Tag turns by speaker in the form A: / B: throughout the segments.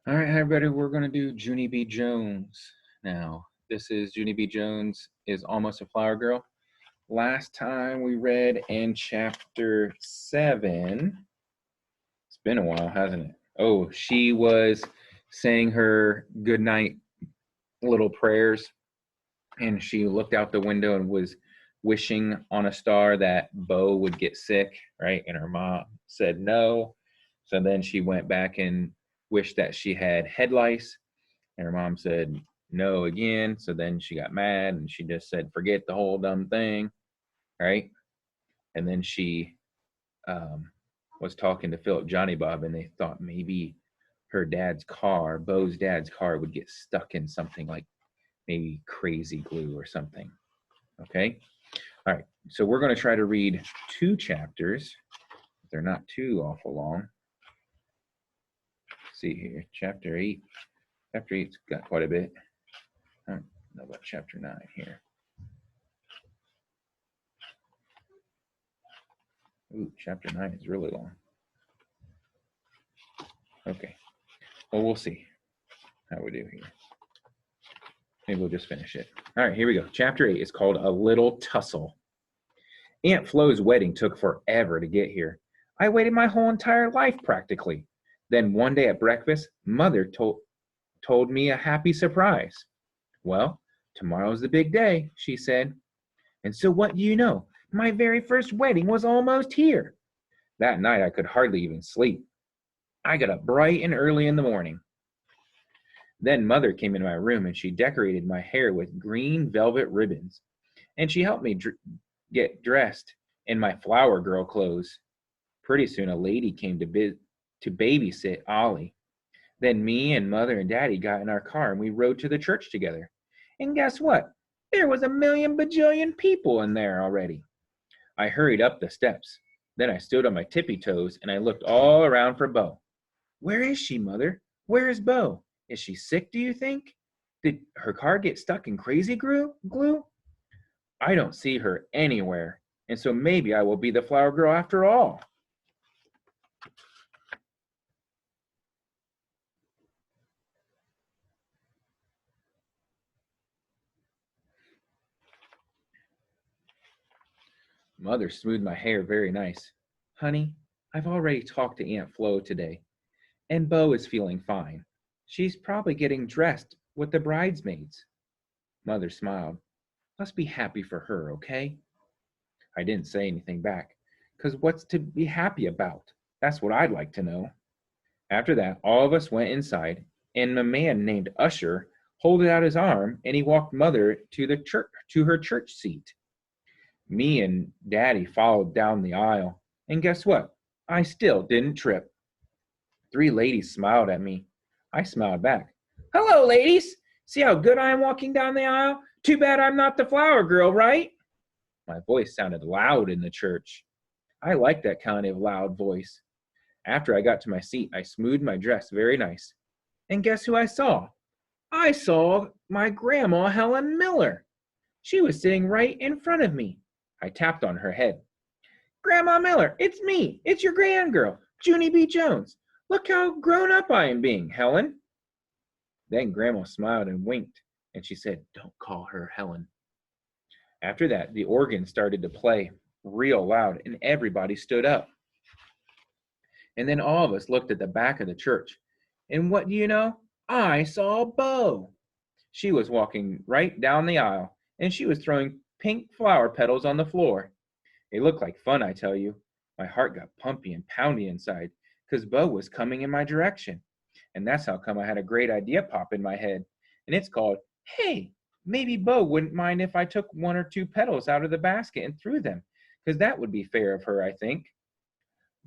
A: All right, hi everybody. We're going to do Junie B. Jones now. This is Junie B. Jones is Almost a Flower Girl. Last time we read in chapter 7. It's been a while, hasn't it? Oh, she was saying her goodnight little prayers, and she looked out the window and was wishing on a star that Bo would get sick, right? And her mom said no. So then she went back and wished that she had head lice. And her mom said no again. So then she got mad and she just said, forget the whole dumb thing. Right. And then she was talking to Philip Johnny Bob, and they thought maybe her dad's car, Bo's dad's car, would get stuck in something like maybe crazy glue or something. Okay. All right. So we're going to try to read 2 chapters. They're not too awful long. Let's see here. Chapter 8. Chapter 8's got quite a bit. I don't know about chapter 9 here. Ooh, chapter 9 is really long. Okay. Well, we'll see how we do here. Maybe we'll just finish it. All right, here we go. Chapter 8 is called A Little Tussle. Aunt Flo's wedding took forever to get here. I waited my whole entire life practically. Then one day at breakfast, Mother told me a happy surprise. Well, tomorrow's the big day, she said. And so what do you know? My very first wedding was almost here. That night I could hardly even sleep. I got up bright and early in the morning. Then Mother came into my room and she decorated my hair with green velvet ribbons. And she helped me get dressed in my flower girl clothes. Pretty soon a lady came to babysit Ollie. Then me and Mother and Daddy got in our car and we rode to the church together. And guess what? There was a million bajillion people in there already. I hurried up the steps. Then I stood on my tippy toes and I looked all around for Bo. Where is she, Mother? Where is Bo? Is she sick, do you think? Did her car get stuck in crazy glue? I don't see her anywhere, and so maybe I will be the flower girl after all. Mother smoothed my hair very nice. Honey, I've already talked to Aunt Flo today, and Bo is feeling fine. She's probably getting dressed with the bridesmaids. Mother smiled. Let's be happy for her, okay? I didn't say anything back, because what's to be happy about? That's what I'd like to know. After that, all of us went inside, and a man named Usher holded out his arm, and he walked Mother to the church to her church seat. Me and Daddy followed down the aisle, and guess what? I still didn't trip. 3 ladies smiled at me. I smiled back. Hello, ladies. See how good I am walking down the aisle? Too bad I'm not the flower girl, right? My voice sounded loud in the church. I like that kind of loud voice. After I got to my seat, I smoothed my dress very nice. And guess who I saw? I saw my grandma, Helen Miller. She was sitting right in front of me. I tapped on her head. Grandma Miller, it's me. It's your grandgirl, Junie B. Jones. Look how grown up I am being, Helen. Then Grandma smiled and winked, and she said, Don't call her Helen. After that, the organ started to play real loud, and everybody stood up. And then all of us looked at the back of the church. And what do you know? I saw Bo. She was walking right down the aisle, and she was throwing pink flower petals on the floor. It looked like fun, I tell you. My heart got pumpy and poundy inside, because Bo was coming in my direction. And that's how come I had a great idea pop in my head. And it's called, hey, maybe Bo wouldn't mind if I took 1 or 2 petals out of the basket and threw them, because that would be fair of her, I think.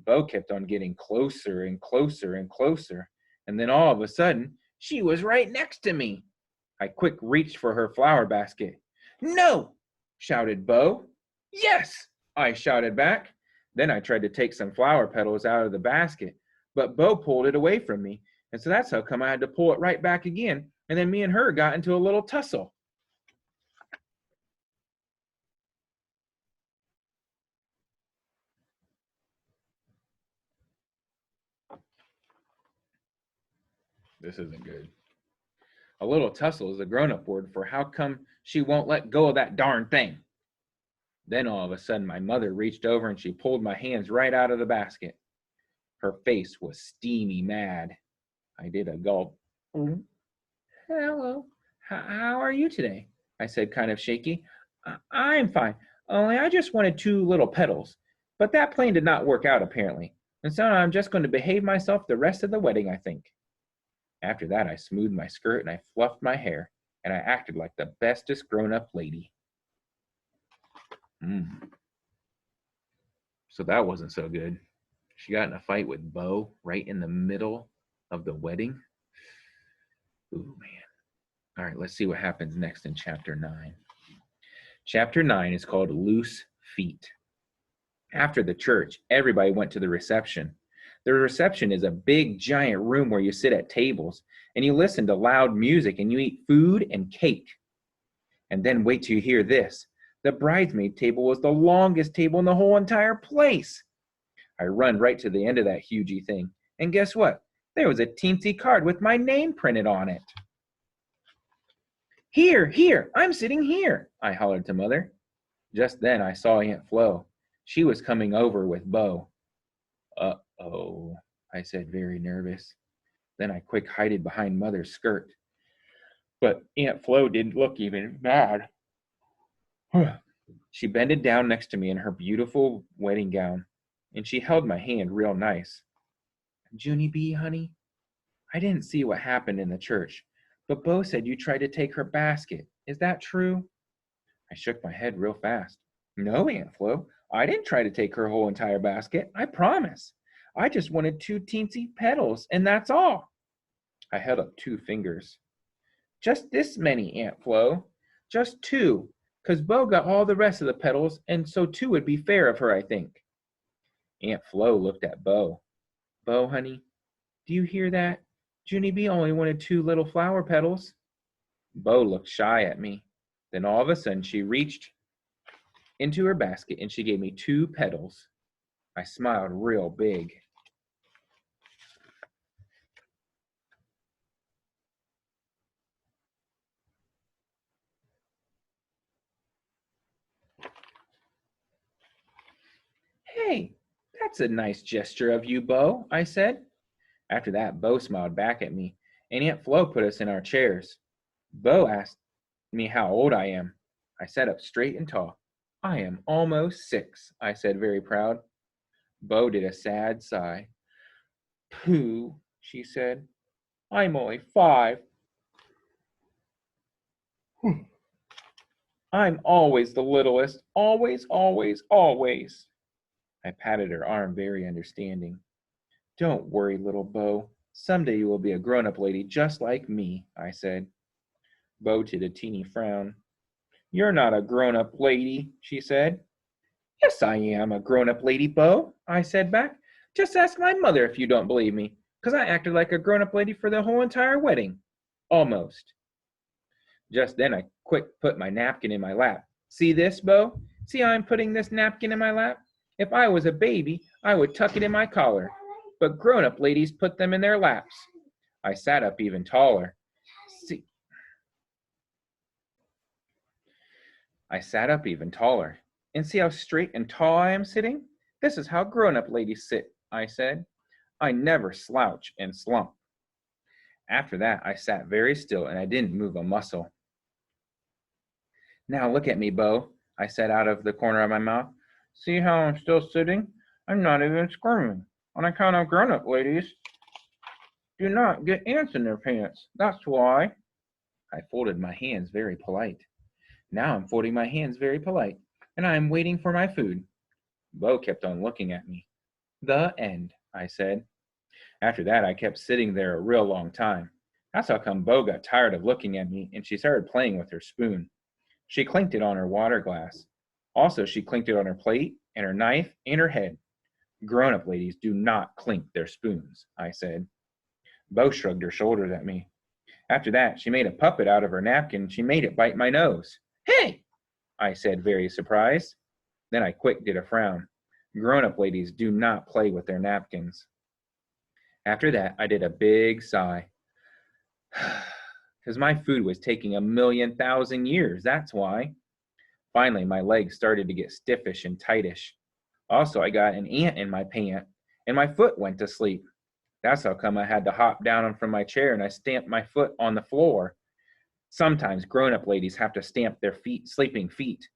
A: Bo kept on getting closer and closer and closer, and then all of a sudden, she was right next to me. I quick reached for her flower basket. No! Shouted Bo. Yes! I shouted back. Then I tried to take some flower petals out of the basket, but Bo pulled it away from me, and so that's how come I had to pull it right back again, and then me and her got into a little tussle. This isn't good. A little tussle is a grown-up word for how come she won't let go of that darn thing. Then all of a sudden my mother reached over and she pulled my hands right out of the basket. Her face was steamy mad. I did a gulp. Hello, how are you today? I said, kind of shaky. I'm fine, only I just wanted 2 little petals. But that plan did not work out, apparently. And so I'm just going to behave myself the rest of the wedding, I think. After that, I smoothed my skirt and I fluffed my hair, and I acted like the bestest grown-up lady. So that wasn't so good. She got in a fight with Bo right in the middle of the wedding. Ooh, man. All right, let's see what happens next in chapter 9. Chapter 9 is called Loose Feet. After the church, everybody went to the reception. The reception is a big, giant room where you sit at tables and you listen to loud music and you eat food and cake. And then wait till you hear this. The bridesmaid table was the longest table in the whole entire place. I run right to the end of that hugey thing. And guess what? There was a teensy card with my name printed on it. Here, I'm sitting here, I hollered to Mother. Just then I saw Aunt Flo. She was coming over with Bo. Uh-oh, I said, very nervous. Then I quick hided behind Mother's skirt. But Aunt Flo didn't look even mad. She bended down next to me in her beautiful wedding gown, and she held my hand real nice. Junie B, honey, I didn't see what happened in the church, but Bo said you tried to take her basket. Is that true? I shook my head real fast. No, Aunt Flo, I didn't try to take her whole entire basket. I promise. I just wanted 2 teensy petals, and that's all. I held up 2 fingers. Just this many, Aunt Flo. Just 2, 'cause Bo got all the rest of the petals, and so 2 would be fair of her, I think. Aunt Flo looked at Bo. Bo, honey, do you hear that? Junie B only wanted 2 little flower petals. Bo looked shy at me. Then all of a sudden she reached into her basket and she gave me 2 petals. I smiled real big. Hey, that's a nice gesture of you, Bo, I said. After that, Bo smiled back at me, and Aunt Flo put us in our chairs. Bo asked me how old I am. I sat up straight and tall. I am almost 6, I said, very proud. Bo did a sad sigh. Pooh, she said. I'm only 5. I'm always the littlest. Always, always, always. I patted her arm, very understanding. Don't worry, little Bo. Someday you will be a grown-up lady just like me, I said. Bo did a teeny frown. You're not a grown-up lady, she said. Yes, I am a grown-up lady, Bo, I said back. Just ask my mother if you don't believe me, 'cause I acted like a grown-up lady for the whole entire wedding. Almost. Just then I quick put my napkin in my lap. See this, Bo? See how I'm putting this napkin in my lap? If I was a baby, I would tuck it in my collar. But grown-up ladies put them in their laps. I sat up even taller. See, I sat up even taller. And see how straight and tall I am sitting? This is how grown-up ladies sit, I said. I never slouch and slump. After that, I sat very still and I didn't move a muscle. Now look at me, Bo, I said out of the corner of my mouth. See how I'm still sitting? I'm not even squirming. On account of grown-up ladies do not get ants in their pants. That's why. I folded my hands very polite. Now I'm folding my hands very polite, and I am waiting for my food. Bo kept on looking at me. The end, I said. After that, I kept sitting there a real long time. That's how come Bo got tired of looking at me, and she started playing with her spoon. She clinked it on her water glass. Also, she clinked it on her plate, and her knife, and her head. Grown-up ladies do not clink their spoons, I said. Bo shrugged her shoulders at me. After that, she made a puppet out of her napkin, and she made it bite my nose. Hey, I said, very surprised. Then I quick did a frown. Grown-up ladies do not play with their napkins. After that, I did a big sigh. Because my food was taking 1,000,000 years, that's why. Finally, my legs started to get stiffish and tightish. Also, I got an ant in my pant, and my foot went to sleep. That's how come I had to hop down from my chair and I stamped my foot on the floor. Sometimes grown-up ladies have to stamp their sleeping feet,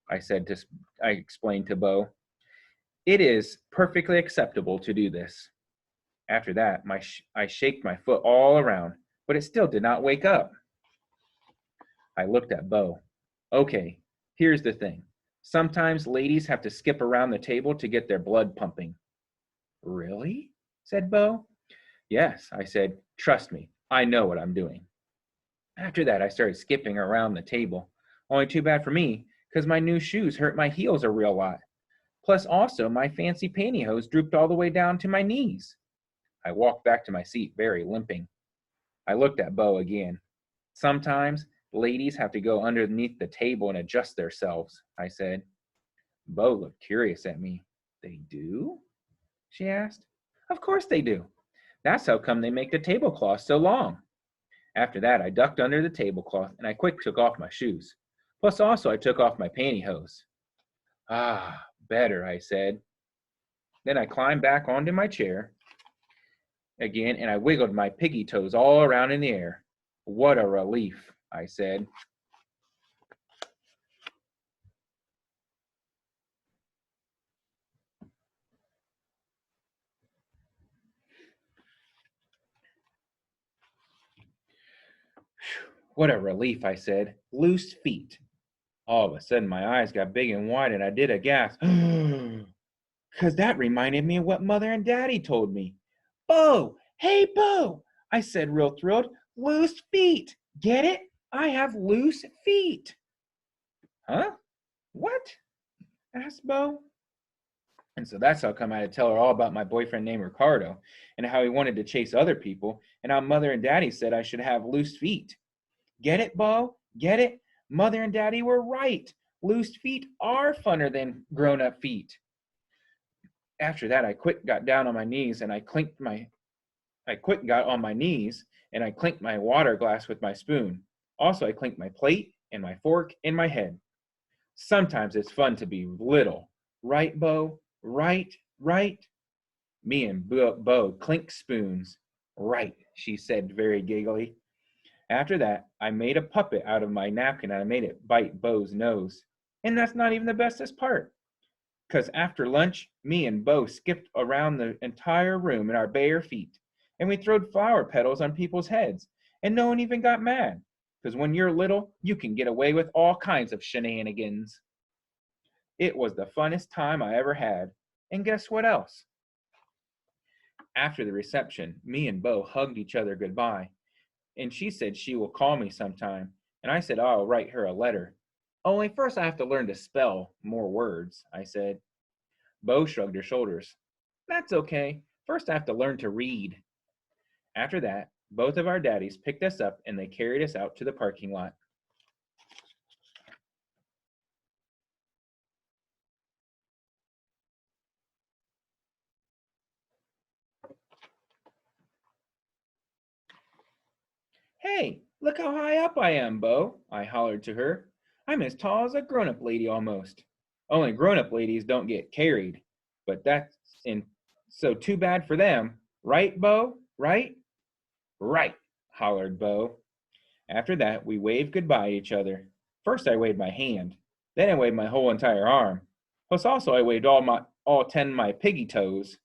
A: I explained to Bo. It is perfectly acceptable to do this. After that, I shaked my foot all around, but it still did not wake up. I looked at Bo. Okay, here's the thing. Sometimes ladies have to skip around the table to get their blood pumping. Really? Said Bo. Yes, I said. Trust me, I know what I'm doing. After that, I started skipping around the table. Only too bad for me, because my new shoes hurt my heels a real lot. Plus, also, my fancy pantyhose drooped all the way down to my knees. I walked back to my seat, very limping. I looked at Bo again. Sometimes ladies have to go underneath the table and adjust themselves, I said. Bo looked curious at me. They do? She asked. Of course they do. That's how come they make the tablecloth so long. After that, I ducked under the tablecloth and I quick took off my shoes. Plus, also, I took off my pantyhose. Ah, better, I said. Then I climbed back onto my chair again and I wiggled my piggy toes all around in the air. What a relief, I said. What a relief, I said. Loose feet. All of a sudden, my eyes got big and wide and I did a gasp. Because that reminded me of what Mother and Daddy told me. Bo, hey, Bo, I said real thrilled. Loose feet. Get it? I have loose feet. Huh? What? Asked Bo. And so that's how come I had to tell her all about my boyfriend named Ricardo and how he wanted to chase other people and how Mother and Daddy said I should have loose feet. Get it, Bo? Get it? Mother and Daddy were right. Loose feet are funner than grown-up feet. After that, I quick got down on my knees and I quick got on my knees and I clinked my water glass with my spoon. Also, I clinked my plate and my fork in my head. Sometimes it's fun to be little. Right, Bo? Right, right? Me and Bo clinked spoons. Right, she said very giggly. After that, I made a puppet out of my napkin and I made it bite Bo's nose. And that's not even the bestest part. Because after lunch, me and Bo skipped around the entire room in our bare feet. And we throwed flower petals on people's heads. And no one even got mad. Because when you're little, you can get away with all kinds of shenanigans. It was the funnest time I ever had. And guess what else? After the reception, me and Bo hugged each other goodbye. And she said she will call me sometime. And I said I'll write her a letter. Only first I have to learn to spell more words, I said. Bo shrugged her shoulders. That's okay. First I have to learn to read. After that, both of our daddies picked us up and they carried us out to the parking lot. Hey, look how high up I am, Bo, I hollered to her. I'm as tall as a grown-up lady almost. Only grown-up ladies don't get carried. But that's in so too bad for them. Right, Bo? Right? Right, hollered Bo. After that, we waved goodbye to each other. First I waved my hand. Then I waved my whole entire arm. Plus also I waved all 10 of my piggy toes.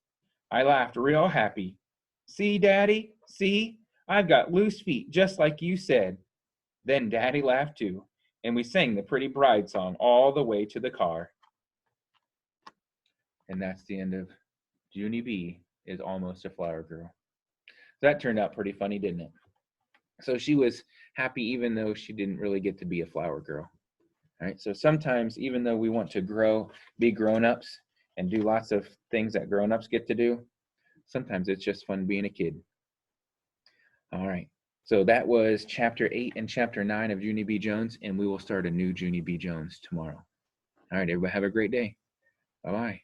A: I laughed real happy. See, Daddy? See? I've got loose feet, just like you said. Then Daddy laughed too, and we sang the Pretty Bride song all the way to the car. And that's the end of Junie B is Almost a Flower Girl. That turned out pretty funny, didn't it? So she was happy even though she didn't really get to be a flower girl. All right. So sometimes, even though we want to be grown-ups and do lots of things that grown-ups get to do, sometimes it's just fun being a kid. All right. So that was chapter 8 and chapter 9 of Junie B. Jones, and we will start a new Junie B. Jones tomorrow. All right, everybody have a great day. Bye-bye.